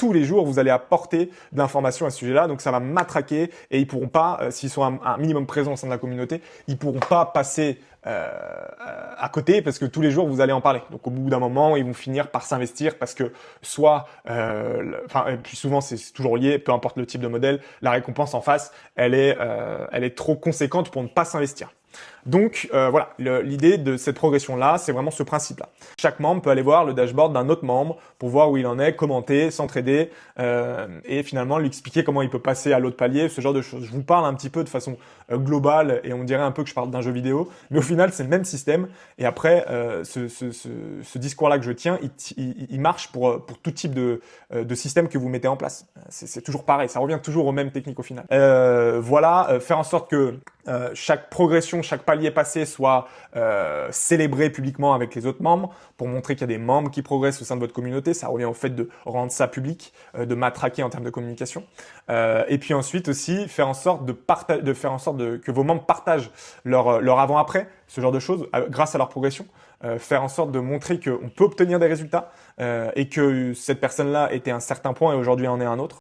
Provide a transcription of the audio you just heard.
tous les jours, vous allez apporter de l'information à ce sujet-là. Donc, ça va matraquer et ils pourront pas, s'ils sont un minimum présents au sein de la communauté, ils pourront pas passer à côté parce que tous les jours vous allez en parler. Donc au bout d'un moment, ils vont finir par s'investir parce que soit, et puis souvent c'est toujours lié, peu importe le type de modèle, la récompense en face, elle est trop conséquente pour ne pas s'investir. Donc voilà, l'idée de cette progression-là, c'est vraiment ce principe-là. Chaque membre peut aller voir le dashboard d'un autre membre pour voir où il en est, commenter, s'entraider et finalement lui expliquer comment il peut passer à l'autre palier, ce genre de choses. Je vous parle un petit peu de façon globale et on dirait un peu que je parle d'un jeu vidéo, mais au final c'est le même système. Et après, ce discours-là que je tiens, il marche pour tout type de système que vous mettez en place. C'est toujours pareil, ça revient toujours aux mêmes techniques au final. Voilà, faire en sorte que chaque progression, chaque palier passé soit célébré publiquement avec les autres membres pour montrer qu'il y a des membres qui progressent au sein de votre communauté. Ça revient au fait de rendre ça public, de matraquer en termes de communication. Et puis ensuite aussi faire en sorte que vos membres partagent leur avant-après, ce genre de choses, grâce à leur progression. Faire en sorte de montrer qu'on peut obtenir des résultats et que cette personne-là était à un certain point et aujourd'hui en est à un autre.